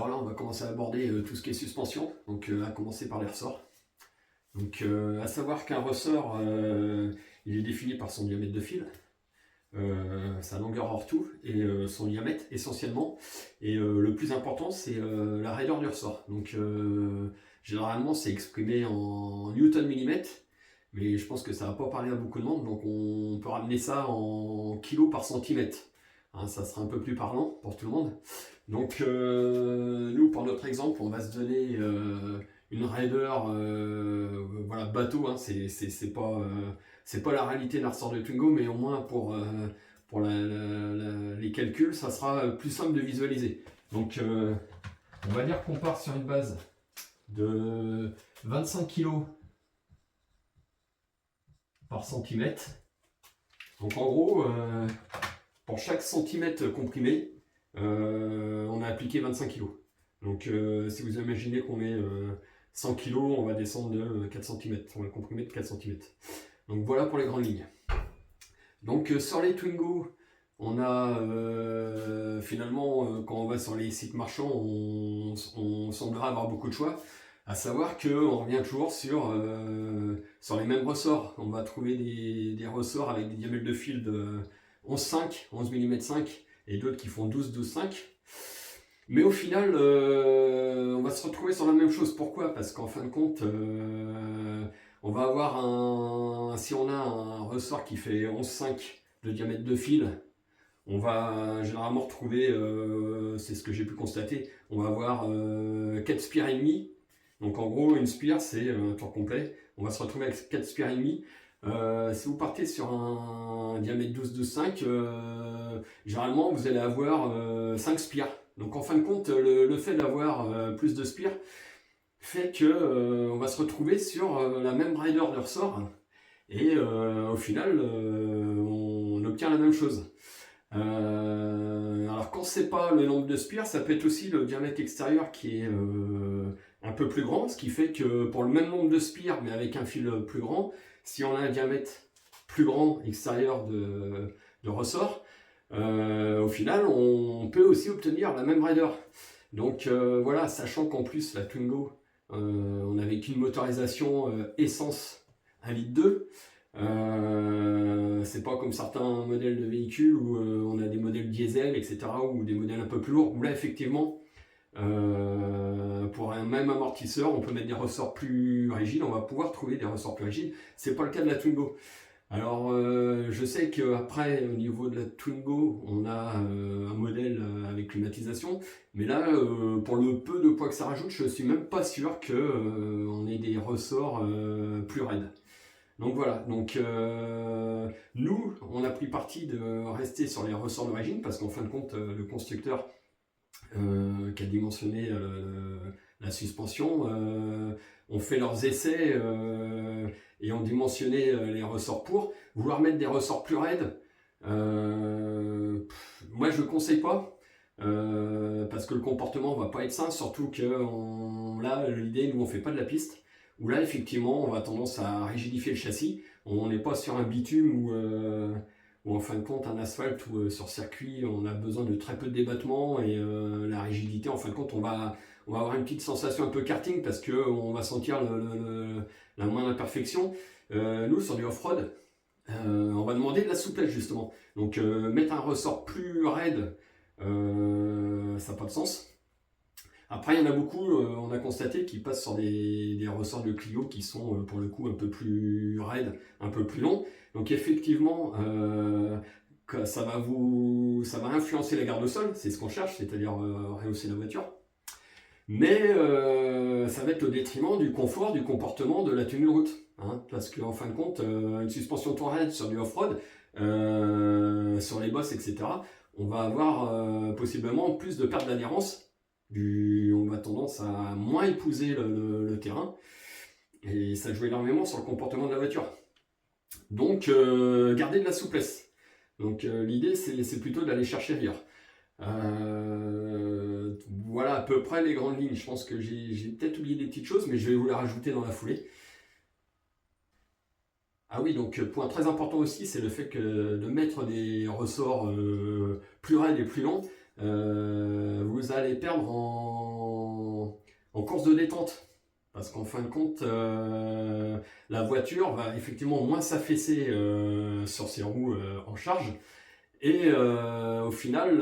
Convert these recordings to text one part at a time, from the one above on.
alors là, on va commencer à aborder tout ce qui est suspension, donc à commencer par les ressorts. Donc, à savoir qu'un ressort, il est défini par son diamètre de fil, sa longueur hors tout et son diamètre essentiellement. Et le plus important, c'est la raideur du ressort. Donc, généralement, c'est exprimé en newton millimètre, mais je pense que ça va pas parler à beaucoup de monde, donc on peut ramener ça en kilos par centimètre. Hein, ça sera un peu plus parlant pour tout le monde. Donc nous, pour notre exemple, on va se donner une raideur voilà, bateau, hein, c'est pas la réalité d'un ressort de Twingo, mais au moins pour les calculs, ça sera plus simple de visualiser. Donc on va dire qu'on part sur une base de 25 kg par centimètre. Donc en gros, pour chaque centimètre comprimé, on a appliqué 25 kg. Donc si vous imaginez qu'on met 100 kg, on va descendre de 4 cm. On va comprimer de 4 cm. Donc voilà pour les grandes lignes. Donc sur les Twingo, on a finalement, quand on va sur les sites marchands, on semblera avoir beaucoup de choix. À savoir qu'on revient toujours sur les mêmes ressorts. On va trouver des ressorts avec des diamètres de fil de 11,5, 11 mm 5 et d'autres qui font 12,5. Mais au final, on va se retrouver sur la même chose. Pourquoi? Parce qu'en fin de compte, on va avoir si on a un ressort qui fait 11,5 de diamètre de fil, on va généralement retrouver, c'est ce que j'ai pu constater, on va avoir 4 spires et demi. Donc en gros, une spire, c'est un tour complet. On va se retrouver avec 4 spires et demi. Si vous partez sur un diamètre 12,5, généralement vous allez avoir 5 spires. Donc en fin de compte, le fait d'avoir plus de spires fait que on va se retrouver sur la même raideur de ressort et au final on obtient la même chose. Alors quand c'est pas le nombre de spires, ça peut être aussi le diamètre extérieur qui est un peu plus grand, ce qui fait que pour le même nombre de spires mais avec un fil plus grand, si on a un diamètre plus grand extérieur de ressort, au final on peut aussi obtenir la même raideur. Donc voilà, sachant qu'en plus la Twingo, on avait qu'une motorisation essence 1,2 litre. C'est pas comme certains modèles de véhicules où on a des modèles diesel, etc., ou des modèles un peu plus lourds, où là effectivement pour un même amortisseur on peut mettre des ressorts plus rigides, on va pouvoir trouver des ressorts plus rigides. C'est pas le cas de la Twingo. Alors je sais qu'après au niveau de la Twingo on a un modèle avec climatisation, mais là pour le peu de poids que ça rajoute, je suis même pas sûr que on ait des ressorts plus raides. Donc voilà, donc nous on a pris parti de rester sur les ressorts d'origine parce qu'en fin de compte le constructeur qui a dimensionné la suspension ont fait leurs essais et ont dimensionné les ressorts pour vouloir mettre des ressorts plus raides. Moi je ne conseille pas parce que le comportement va pas être sain, surtout que là l'idée, nous on fait pas de la piste où là effectivement on va tendance à rigidifier le châssis. On n'est pas sur un bitume ou en fin de compte un asphalte ou sur circuit on a besoin de très peu de débattement et la rigidité, en fin de compte on va avoir une petite sensation un peu karting parce qu'on va sentir la moindre imperfection. Nous sur du off-road, on va demander de la souplesse justement. Donc mettre un ressort plus raide, ça n'a pas de sens. Après il y en a beaucoup, on a constaté, qui passent sur des ressorts de Clio qui sont pour le coup un peu plus raides, un peu plus longs. Donc effectivement, ça va influencer la garde au sol, c'est ce qu'on cherche, c'est-à-dire rehausser la voiture. Mais ça va être au détriment du confort, du comportement, de la tenue de route. Hein, parce qu'en fin de compte, une suspension trop raide sur du off-road, sur les bosses, etc., on va avoir possiblement plus de perte d'adhérence. On va tendance à moins épouser le terrain. Et ça joue énormément sur le comportement de la voiture. Donc, garder de la souplesse. Donc, l'idée, c'est plutôt d'aller chercher ailleurs. Voilà à peu près les grandes lignes. Je pense que j'ai peut-être oublié des petites choses, mais je vais vous les rajouter dans la foulée. Ah oui, donc point très important aussi, c'est le fait de mettre des ressorts plus raides et plus longs. vous allez perdre en course de détente. Parce qu'en fin de compte, la voiture va effectivement moins s'affaisser sur ses roues en charge. Et au final,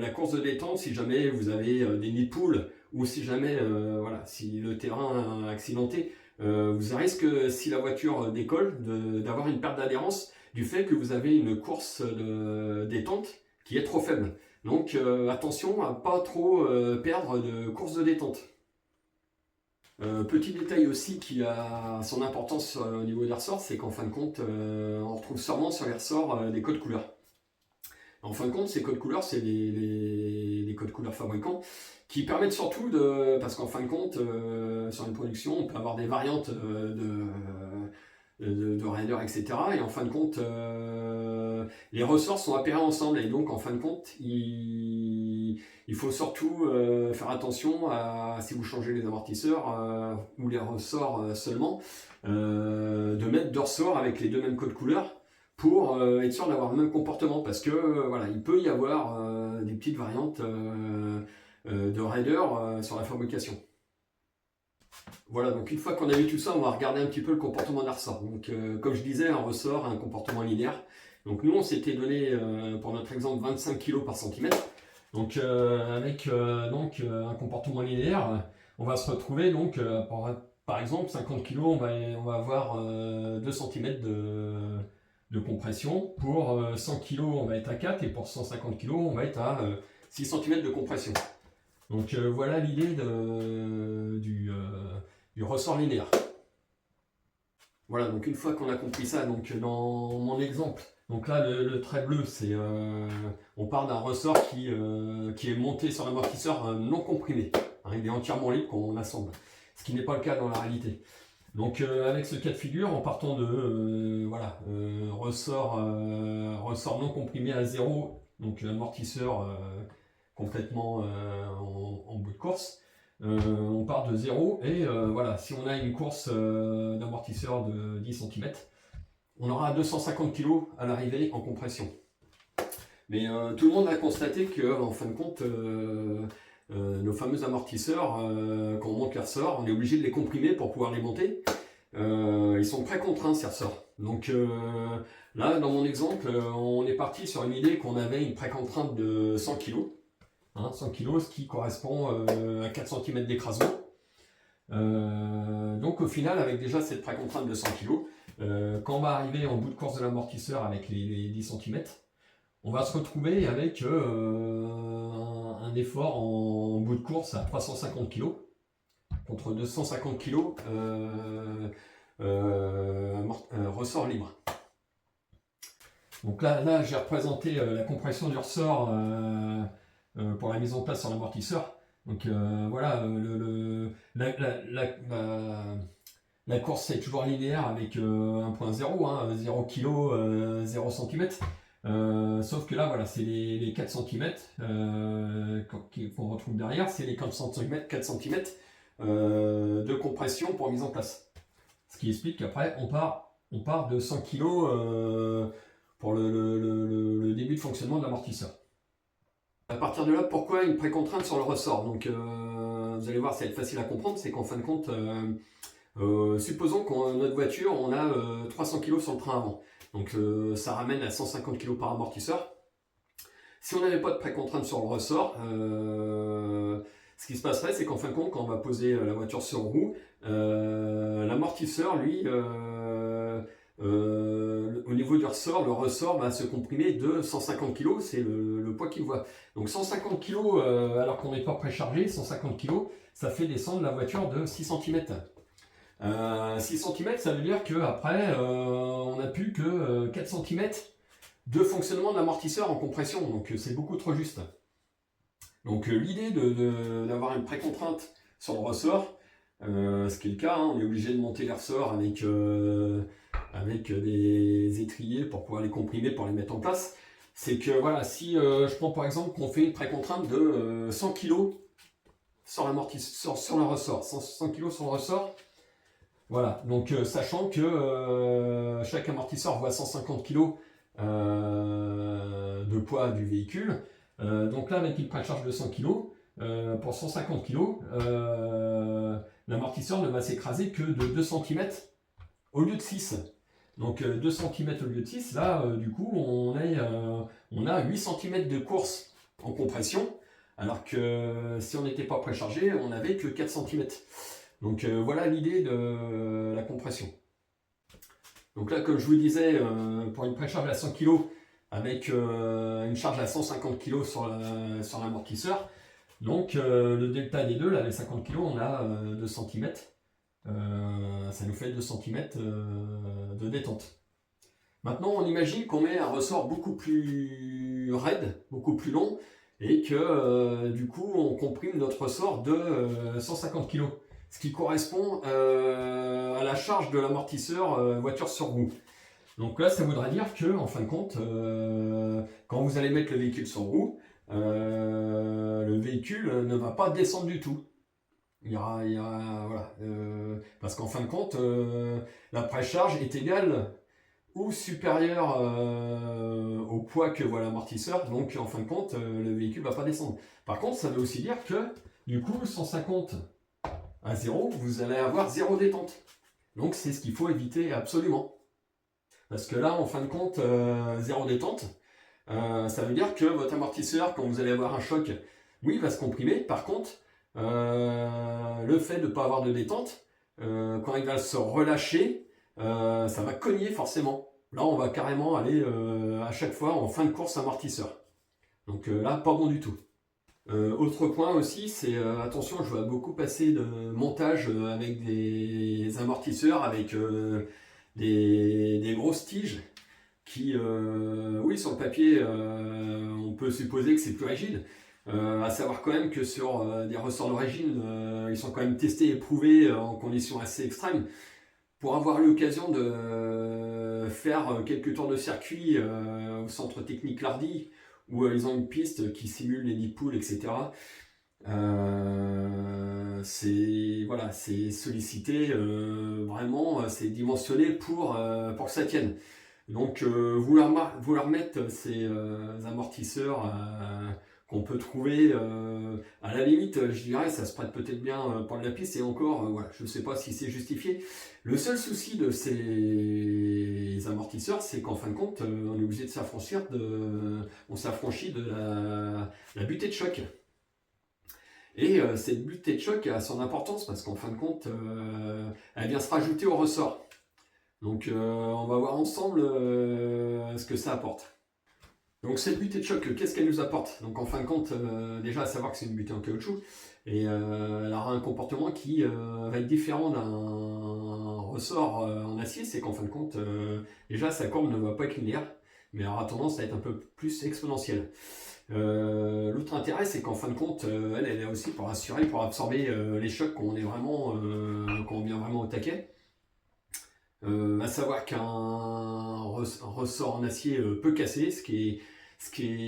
la course de détente, si jamais vous avez des nids de poules, ou si jamais voilà, si le terrain est accidenté, vous risquez, si la voiture décolle, d'avoir une perte d'adhérence du fait que vous avez une course de détente qui est trop faible. Donc attention à pas trop perdre de course de détente. Petit détail aussi qui a son importance au niveau des ressorts, c'est qu'en fin de compte, on retrouve sûrement sur les ressorts des codes couleurs. En fin de compte, ces codes couleurs, c'est les codes couleurs fabricants qui permettent surtout de... Parce qu'en fin de compte, sur une production, on peut avoir des variantes de Raider, etc. Et en fin de compte, les ressorts sont appairés ensemble. Et donc, en fin de compte, il faut surtout faire attention à, si vous changez les amortisseurs ou les ressorts seulement, de mettre deux ressorts avec les deux mêmes codes couleurs pour être sûr d'avoir le même comportement. Parce que voilà, il peut y avoir des petites variantes de Raider sur la fabrication. Voilà, donc une fois qu'on a vu tout ça, on va regarder un petit peu le comportement d'un ressort. Donc, comme je disais, un ressort a un comportement linéaire. Donc, nous, on s'était donné, pour notre exemple, 25 kg par centimètre. Donc, avec un comportement linéaire, on va se retrouver, donc, par exemple, 50 kg, on va avoir 2 cm de compression. Pour 100 kg, on va être à 4, et pour 150 kg, on va être à 6 cm de compression. Donc voilà l'idée du ressort linéaire. Voilà, donc une fois qu'on a compris ça, donc dans mon exemple, donc là le trait bleu, c'est on part d'un ressort qui est monté sur l'amortisseur non comprimé. Hein, il est entièrement libre quand on assemble, ce qui n'est pas le cas dans la réalité. Donc avec ce cas de figure, en partant de ressort non comprimé à 0, donc l'amortisseur complètement en bout de course, on part de 0 et voilà, si on a une course d'amortisseur de 10 cm, on aura 250 kg à l'arrivée en compression. Mais tout le monde a constaté que, en fin de compte, nos fameux amortisseurs, quand on monte les ressorts, on est obligé de les comprimer pour pouvoir les monter. Ils sont très contraints, ces ressorts. Donc là, dans mon exemple, on est parti sur une idée qu'on avait une précontrainte de 100 kg. 100 kg, ce qui correspond à 4 cm d'écrasement. Donc au final, avec déjà cette précontrainte de 100 kg, quand on va arriver en bout de course de l'amortisseur avec les 10 cm, on va se retrouver avec un effort en bout de course à 350 kg contre 250 kg ressort libre. Donc là j'ai représenté la compression du ressort pour la mise en place sur l'amortisseur. Donc voilà, la course est toujours linéaire avec 1.0, 0 kg, 0 cm. Sauf que là, voilà, c'est les 4 cm qu'on retrouve derrière, c'est les 4 cm de compression pour mise en place. Ce qui explique qu'après, on part de 100 kg pour le début de fonctionnement de l'amortisseur. À partir de là, pourquoi une précontrainte sur le ressort? Donc, vous allez voir, ça va être facile à comprendre, c'est qu'en fin de compte, supposons qu'en notre voiture, on a 300 kg sur le train avant. Donc, ça ramène à 150 kg par amortisseur. Si on n'avait pas de précontrainte sur le ressort, ce qui se passerait, c'est qu'en fin de compte, quand on va poser la voiture sur roue, l'amortisseur, lui, au niveau du ressort, le ressort va se comprimer de 150 kg, c'est le poids qu'il voit. Donc 150 kg, alors qu'on n'est pas préchargé, 150 kg, ça fait descendre la voiture de 6 cm. 6 cm, ça veut dire qu'après, on n'a plus que 4 cm de fonctionnement d'amortisseur en compression, donc c'est beaucoup trop juste. Donc l'idée d'avoir une précontrainte sur le ressort, ce qui est le cas, hein, on est obligé de monter les ressorts avec des étriers pour pouvoir les comprimer, pour les mettre en place. C'est que voilà, si je prends par exemple qu'on fait une précontrainte de 100 kg sur le ressort, 100 kg sur le ressort, voilà, donc sachant que chaque amortisseur voit 150 kg de poids du véhicule, Donc là, avec une précharge de 100 kg, pour 150 kg, l'amortisseur ne va s'écraser que de 2 cm au lieu de 6. Donc 2 cm au lieu de 6, là, du coup, on a 8 cm de course en compression, alors que si on n'était pas préchargé, on n'avait que 4 cm. Donc voilà l'idée de la compression. Donc là, comme je vous disais, pour une précharge à 100 kg, avec une charge à 150 kg sur l'amortisseur, donc le delta des deux, là, les 50 kg, on a 2 cm. Ça nous fait 2 cm de détente. Maintenant, on imagine qu'on met un ressort beaucoup plus raide, beaucoup plus long, et que du coup, on comprime notre ressort de 150 kg, ce qui correspond à la charge de l'amortisseur voiture sur roue. Donc là, ça voudrait dire que, en fin de compte, quand vous allez mettre le véhicule sur roue, le véhicule ne va pas descendre du tout. Voilà, parce qu'en fin de compte, la précharge est égale ou supérieure au poids que voit l'amortisseur, donc en fin de compte, le véhicule ne va pas descendre. Par contre, ça veut aussi dire que, du coup, 150 à 0, vous allez avoir 0 détente. Donc c'est ce qu'il faut éviter absolument. Parce que là, en fin de compte, 0 détente, ça veut dire que votre amortisseur, quand vous allez avoir un choc, oui, va se comprimer. Par contre, le fait de ne pas avoir de détente, quand il va se relâcher, ça va cogner forcément. Là, on va carrément aller à chaque fois en fin de course amortisseur. Donc là, pas bon du tout. Autre point aussi, c'est attention, je vois beaucoup passer de montage avec des amortisseurs, avec des grosses tiges qui, oui, sur le papier, on peut supposer que c'est plus rigide. À savoir quand même que sur des ressorts d'origine, ils sont quand même testés et éprouvés en conditions assez extrêmes. Pour avoir eu l'occasion de faire quelques tours de circuit au centre technique Lardy, où ils ont une piste qui simule les nids de poules, etc. Voilà, c'est sollicité, vraiment, c'est dimensionné pour que ça tienne. Donc vouloir mettre ces amortisseurs qu'on peut trouver à la limite, je dirais, ça se prête peut-être bien pour la piste, et encore, voilà, je ne sais pas si c'est justifié. Le seul souci de ces amortisseurs, c'est qu'en fin de compte, on est obligé de s'affranchir on s'affranchit de la butée de choc. Et cette butée de choc a son importance parce qu'en fin de compte, elle vient se rajouter au ressort. Donc on va voir ensemble ce que ça apporte. Donc cette butée de choc, qu'est-ce qu'elle nous apporte? Donc en fin de compte, déjà à savoir que c'est une butée en caoutchouc, et elle aura un comportement qui va être différent d'un ressort en acier. C'est qu'en fin de compte, déjà sa courbe ne va pas être linéaire, mais elle aura tendance à être un peu plus exponentielle. L'autre intérêt, c'est qu'en fin de compte, elle est là aussi pour assurer, pour absorber les chocs quand on vient vraiment au taquet. À savoir qu'un ressort en acier peut casser, ce qui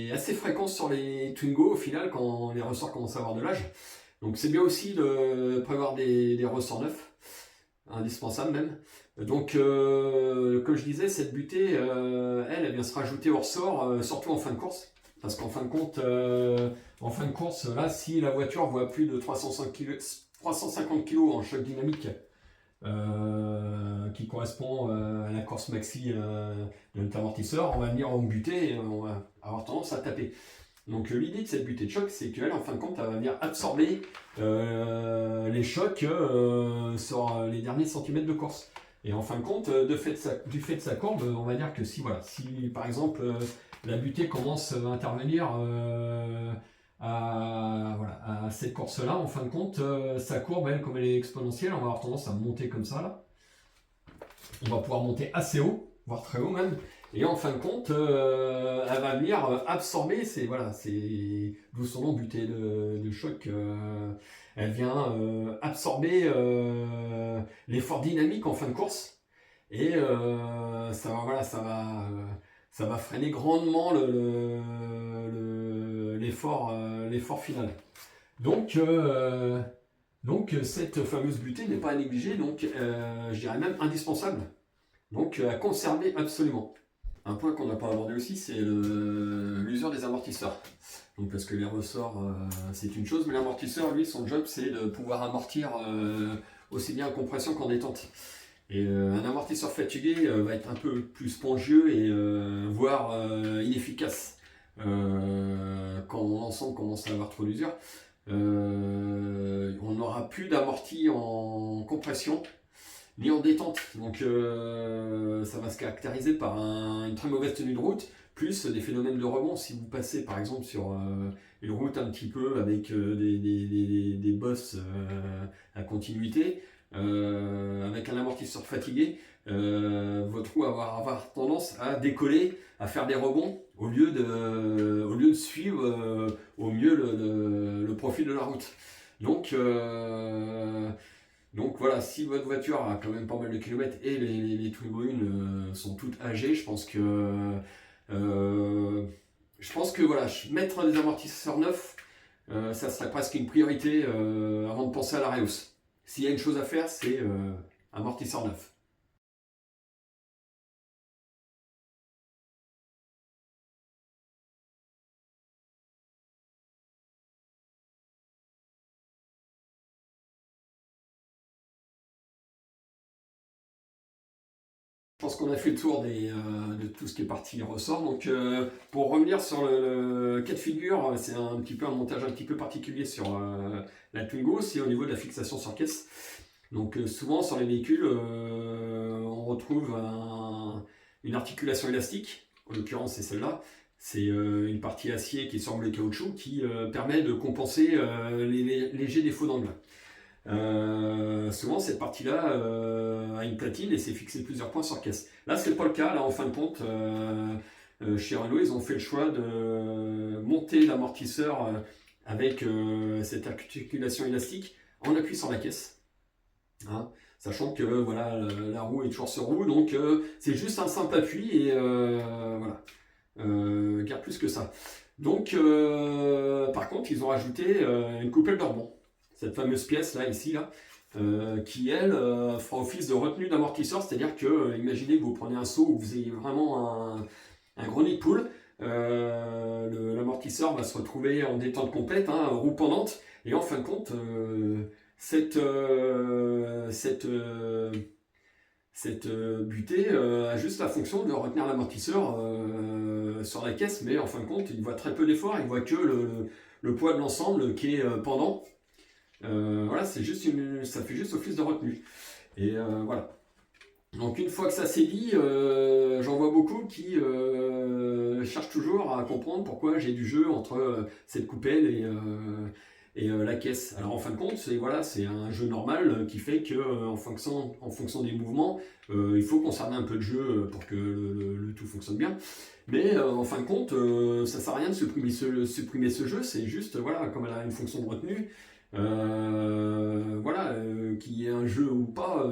est assez fréquent sur les Twingo au final quand les ressorts commencent à avoir de l'âge. Donc c'est bien aussi de prévoir des ressorts neufs, indispensables même. Donc comme je disais, cette butée, elle vient se rajouter au ressort, surtout en fin de course. Parce qu'en fin de compte, en fin de course, là, si la voiture voit plus de 350 kg en choc dynamique, qui correspond à la course maxi de notre amortisseur, on va venir en butée et on va avoir tendance à taper. Donc l'idée de cette butée de choc, c'est qu'elle, en fin de compte, elle va venir absorber les chocs sur les derniers centimètres de course. Et en fin de compte, du fait de sa courbe, on va dire que si par exemple la butée commence à intervenir à cette course-là, en fin de compte, sa courbe, elle, comme elle est exponentielle, on va avoir tendance à monter comme ça, là. On va pouvoir monter assez haut, voire très haut même. Et en fin de compte, elle va venir absorber, d'où son nom, butée de choc. Elle vient absorber l'effort dynamique en fin de course. Et ça va freiner grandement l'effort final. Donc cette fameuse butée n'est pas à négliger, donc je dirais même indispensable. Donc à conserver absolument. Un point qu'on n'a pas abordé aussi, c'est l'usure des amortisseurs. Donc parce que les ressorts, c'est une chose, mais l'amortisseur, lui, son job, c'est de pouvoir amortir aussi bien en compression qu'en détente. Et un amortisseur fatigué va être un peu plus spongieux et voire inefficace quand l'ensemble commence à avoir trop d'usure. On n'aura plus d'amorti en compression ni en détente. Donc ça va se caractériser par une très mauvaise tenue de route, plus des phénomènes de rebond. Si vous passez par exemple sur une route un petit peu avec des bosses à continuité, avec un amortisseur fatigué, votre roue va avoir tendance à décoller, à faire des rebonds, au lieu de suivre au mieux le profil de la route. Donc voilà, si votre voiture a quand même pas mal de kilomètres et les Twingo 1 sont toutes âgées, je pense que voilà, mettre des amortisseurs neufs, ça serait presque une priorité avant de penser à la Reos. S'il y a une chose à faire, c'est amortisseur neuf. Je pense qu'on a fait le tour de tout ce qui est partie ressort. Donc pour revenir sur le cas de figure, c'est un petit peu un montage un petit peu particulier sur la Twingo, c'est au niveau de la fixation sur caisse. Donc souvent sur les véhicules, on retrouve une articulation élastique, en l'occurrence c'est celle-là. C'est une partie acier qui est sur le caoutchouc qui permet de compenser les légers défauts d'angle. Souvent cette partie-là a une platine et c'est fixé plusieurs points sur caisse. Là c'est pas le cas, là en fin de compte chez Renault ils ont fait le choix de monter l'amortisseur avec cette articulation élastique en appui sur la caisse. Hein, sachant que voilà, la roue est toujours sur roue, donc c'est juste un simple appui et voilà, guère plus que ça. Donc par contre ils ont rajouté une coupelle de rebond. Cette fameuse pièce là, ici, là, qui elle fera office de retenue d'amortisseur, c'est-à-dire que imaginez que vous prenez un seau où vous ayez vraiment un gros nid de poule, l'amortisseur va se retrouver en détente complète, hein, roue pendante, et en fin de compte, cette butée a juste la fonction de retenir l'amortisseur sur la caisse, mais en fin de compte, il voit très peu d'efforts, il voit que le poids de l'ensemble qui est pendant. Voilà, ça fait juste office de retenue. Et voilà. Donc une fois que ça c'est dit, j'en vois beaucoup qui cherchent toujours à comprendre pourquoi j'ai du jeu entre cette coupelle et la caisse. Alors en fin de compte, c'est un jeu normal qui fait que en fonction des mouvements, il faut conserver un peu de jeu pour que le tout fonctionne bien. Mais en fin de compte, ça sert à rien de supprimer ce jeu, c'est juste, voilà, comme elle a une fonction de retenue, voilà, qu'il y ait un jeu ou pas,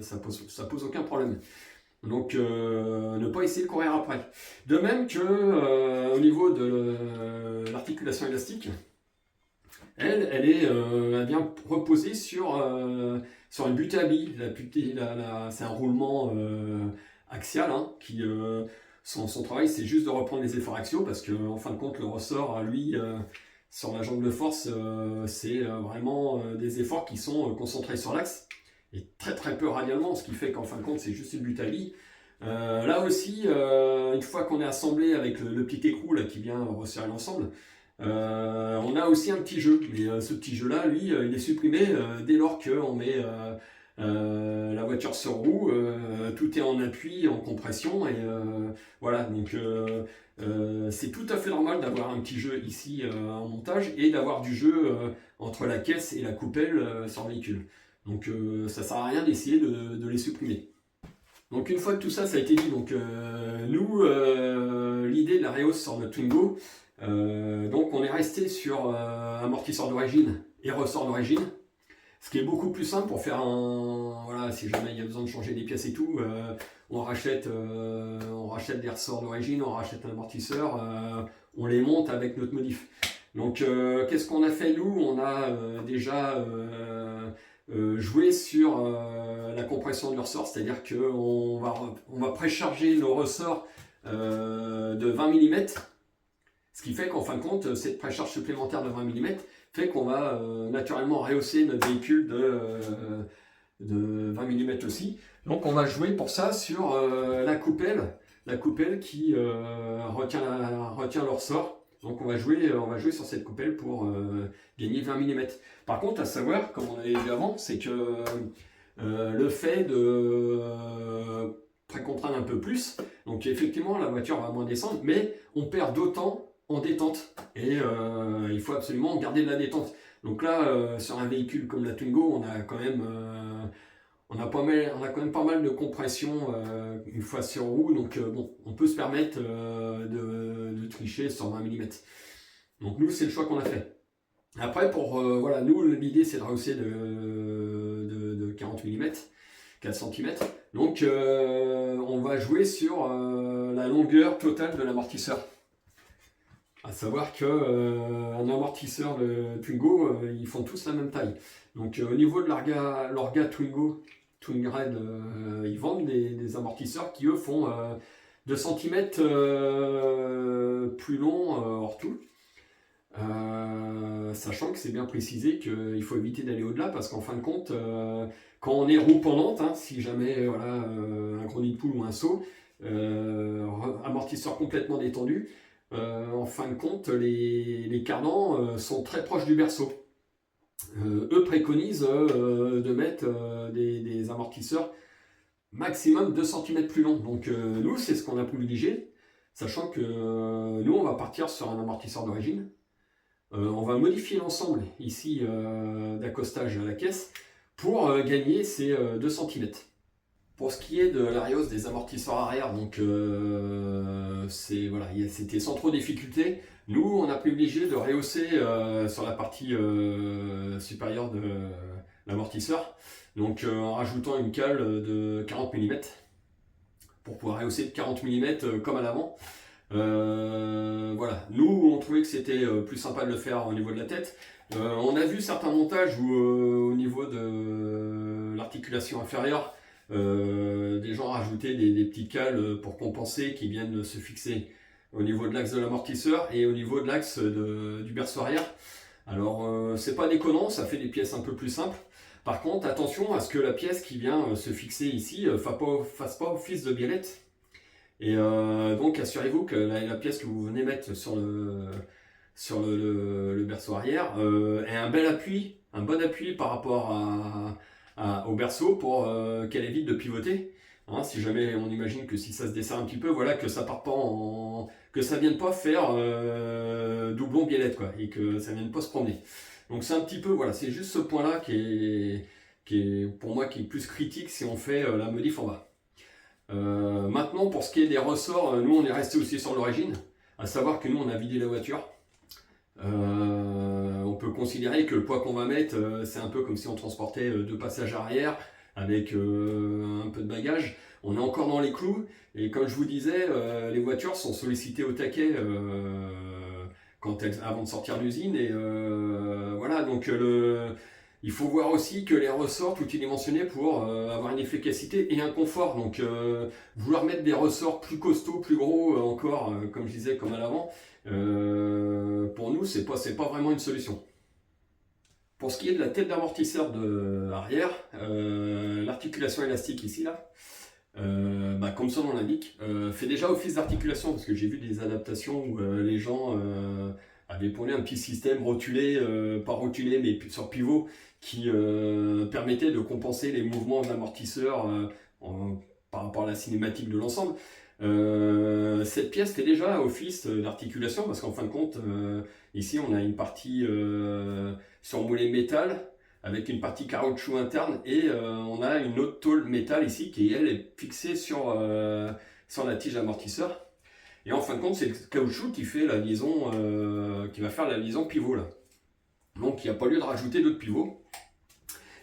ça pose aucun problème. Donc ne pas essayer de courir après. De même que au niveau de l'articulation élastique, elle vient reposer sur une butée à billes. C'est un roulement axial hein, qui son travail c'est juste de reprendre les efforts axiaux parce que en fin de compte le ressort lui sur la jambe de force c'est vraiment des efforts qui sont concentrés sur l'axe et très très peu radialement, ce qui fait qu'en fin de compte c'est juste une butée à billes. Là aussi une fois qu'on est assemblé avec le petit écrou là, qui vient resserrer l'ensemble, on a aussi un petit jeu, mais ce petit jeu là lui il est supprimé dès lors qu'on met la voiture sur roue, tout est en appui, en compression et voilà, donc c'est tout à fait normal d'avoir un petit jeu ici en montage et d'avoir du jeu entre la caisse et la coupelle sur le véhicule. Donc ça sert à rien d'essayer de les supprimer. Donc une fois que tout ça a été dit, donc nous l'idée de la Reos sur notre Twingo, donc on est resté sur amortisseur d'origine et ressort d'origine. Ce qui est beaucoup plus simple pour faire voilà, si jamais il y a besoin de changer des pièces et tout, on rachète des ressorts d'origine, on rachète un amortisseur, on les monte avec notre modif. Donc qu'est-ce qu'on a fait nous? On a déjà jouer sur la compression du ressort, c'est-à-dire qu'on va précharger nos ressorts de 20 mm, ce qui fait qu'en fin de compte, cette précharge supplémentaire de 20 mm fait qu'on va naturellement rehausser notre véhicule de 20 mm aussi. Donc on va jouer pour ça sur la coupelle qui retient le ressort. Donc on va jouer sur cette coupelle pour gagner 20 mm. Par contre, à savoir, comme on avait vu avant, c'est que le fait de précontraindre un peu plus, donc effectivement la voiture va moins descendre, mais on perd d'autant en détente. Et il faut absolument garder de la détente. Donc là, sur un véhicule comme la Twingo, on a quand même quand même pas mal de compression une fois sur roue, donc bon, on peut se permettre de tricher sur 20 mm. Donc nous, c'est le choix qu'on a fait. Après, voilà, nous, l'idée, c'est de rehausser de 40 mm, 4 cm. Donc on va jouer sur la longueur totale de l'amortisseur. À savoir qu'un amortisseur de Twingo, ils font tous la même taille. Donc au niveau de l'orga Twingo, Twinred, ils vendent des amortisseurs qui eux font 2 cm plus long hors tout. Sachant que c'est bien précisé qu'il faut éviter d'aller au-delà parce qu'en fin de compte, quand on est roue pendante, hein, si jamais voilà, un gros nid de poule ou un seau, amortisseur complètement détendu, en fin de compte, les cardans sont très proches du berceau. Eux préconisent de mettre des amortisseurs maximum 2 cm plus longs. Donc nous, c'est ce qu'on a privilégié, sachant que nous, on va partir sur un amortisseur d'origine. On va modifier l'ensemble ici d'accostage à la caisse pour gagner ces 2 cm. Pour ce qui est de la rehausse des amortisseurs arrière, donc voilà, c'était sans trop de difficulté. Nous, on a privilégié de rehausser sur la partie supérieure de l'amortisseur, donc en rajoutant une cale de 40 mm pour pouvoir rehausser de 40 mm comme à l'avant. Voilà, nous on trouvait que c'était plus sympa de le faire au niveau de la tête. On a vu certains montages où au niveau de l'articulation inférieure, des gens rajoutaient des petites cales pour compenser qui viennent se fixer au niveau de l'axe de l'amortisseur et au niveau de l'axe du berceau arrière. Alors c'est pas déconnant, ça fait des pièces un peu plus simples. Par contre, attention à ce que la pièce qui vient se fixer ici fasse pas office de biellette. Et donc assurez-vous que la pièce que vous venez mettre sur le berceau arrière ait un bon appui par rapport au berceau pour qu'elle évite de pivoter. Hein, si jamais on imagine que si ça se desserre un petit peu, voilà, que ça parte pas que ça vienne pas faire doublon biellette, quoi, et que ça vienne pas se promener. Donc c'est un petit peu, voilà, c'est juste ce point-là qui est pour moi qui est plus critique si on fait la modif en bas. Maintenant, pour ce qui est des ressorts, nous on est resté aussi sur l'origine, à savoir que nous on a vidé la voiture. On peut considérer que le poids qu'on va mettre, c'est un peu comme si on transportait 2 passages arrière avec un peu de bagages. On est encore dans les clous et comme je vous disais, les voitures sont sollicitées au taquet avant de sortir d'usine et voilà, donc il faut voir aussi que les ressorts, tout est dimensionné pour avoir une efficacité et un confort. Donc vouloir mettre des ressorts plus costauds, plus gros encore, comme je disais, comme à l'avant, pour nous, c'est pas vraiment une solution. Pour ce qui est de la tête d'amortisseur arrière, l'articulation élastique ici, là, comme son nom l'indique, fait déjà office d'articulation, parce que j'ai vu des adaptations où les gens avaient pondu un petit système rotulé, pas rotulé, mais sur pivot, qui permettait de compenser les mouvements de l'amortisseur par rapport à la cinématique de l'ensemble. Cette pièce fait déjà office d'articulation parce qu'en fin de compte, ici on a une partie surmoulée métal avec une partie caoutchouc interne et on a une autre tôle métal ici qui elle est fixée sur la tige amortisseur. Et en fin de compte, c'est le caoutchouc qui fait la liaison, qui va faire la liaison pivot là. Donc il n'y a pas lieu de rajouter d'autres pivots.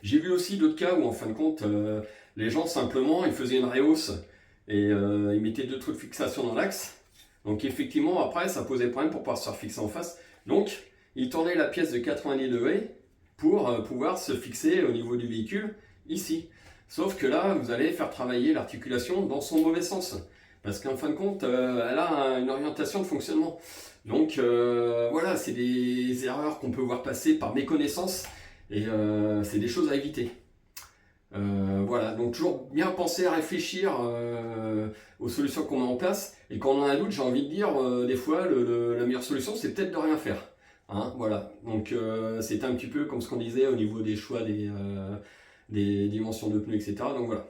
J'ai vu aussi d'autres cas où en fin de compte, les gens simplement ils faisaient une rehausse et ils mettaient 2 trous de fixation dans l'axe. Donc effectivement après ça posait problème pour pouvoir se faire fixer en face. Donc ils tournaient la pièce de 90 degrés pour pouvoir se fixer au niveau du véhicule ici. Sauf que là, vous allez faire travailler l'articulation dans son mauvais sens. Parce qu'en fin de compte, elle a une orientation de fonctionnement. Donc voilà, c'est des erreurs qu'on peut voir passer par méconnaissance et c'est des choses à éviter. Voilà, donc toujours bien penser à réfléchir aux solutions qu'on met en place. Et quand on a un doute, j'ai envie de dire, des fois, la meilleure solution, c'est peut-être de rien faire. Hein, voilà, donc c'est un petit peu comme ce qu'on disait au niveau des choix des dimensions de pneus, etc. Donc voilà.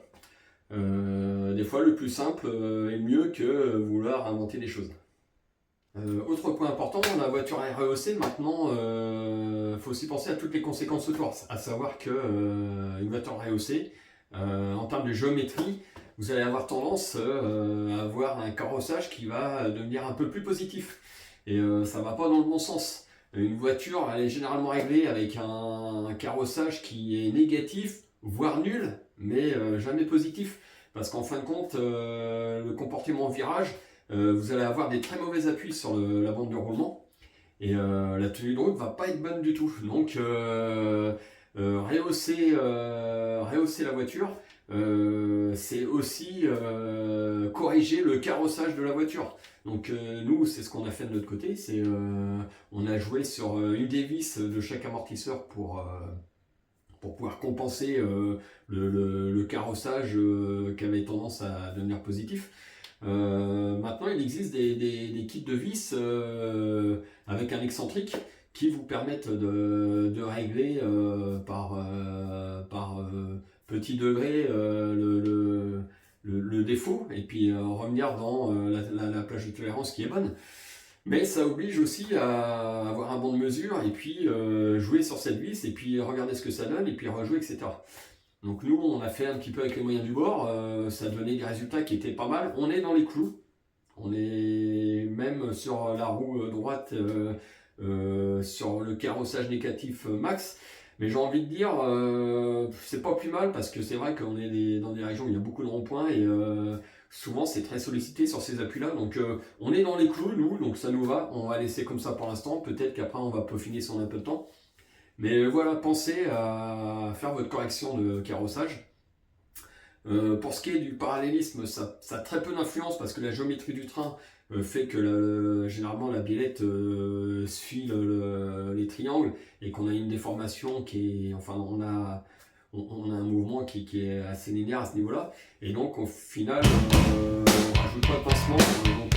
Des fois, le plus simple est mieux que vouloir inventer des choses. Autre point important, la voiture est rehaussée. Maintenant, faut aussi penser à toutes les conséquences autour. À savoir que une voiture rehaussée, en termes de géométrie, vous allez avoir tendance à avoir un carrossage qui va devenir un peu plus positif. Et ça va pas dans le bon sens. Une voiture, elle est généralement réglée avec un carrossage qui est négatif, voire nul, mais jamais positif. Parce qu'en fin de compte, le comportement virage, vous allez avoir des très mauvais appuis sur la bande de roulement. Et la tenue de route va pas être bonne du tout. Donc rehausser la voiture, c'est aussi corriger le carrossage de la voiture. Donc nous, c'est ce qu'on a fait de notre côté. On a joué sur une des vis de chaque amortisseur pour pouvoir compenser le carrossage qui avait tendance à devenir positif. Maintenant, il existe des kits de vis avec un excentrique qui vous permettent de régler par petit degré le défaut et puis revenir dans la plage de tolérance qui est bonne. Mais ça oblige aussi à avoir un bon de mesure et puis jouer sur cette vis et puis regarder ce que ça donne et puis rejouer, etc. Donc nous, on a fait un petit peu avec les moyens du bord, ça donnait des résultats qui étaient pas mal. On est dans les clous, on est même sur la roue droite, sur le carrossage négatif max. Mais j'ai envie de dire, c'est pas plus mal parce que c'est vrai qu'on est dans des régions où il y a beaucoup de ronds-points et souvent c'est très sollicité sur ces appuis-là. Donc on est dans les clous, nous, donc ça nous va. On va laisser comme ça pour l'instant. Peut-être qu'après on va peaufiner sur un peu de temps. Mais voilà, pensez à faire votre correction de carrossage. Pour ce qui est du parallélisme, ça a très peu d'influence parce que la géométrie du train fait que généralement la biellette suit les triangles et qu'on a une déformation qui est, enfin on a un mouvement qui est assez linéaire à ce niveau-là. Et donc au final, on ne rajoute pas de pincement. Donc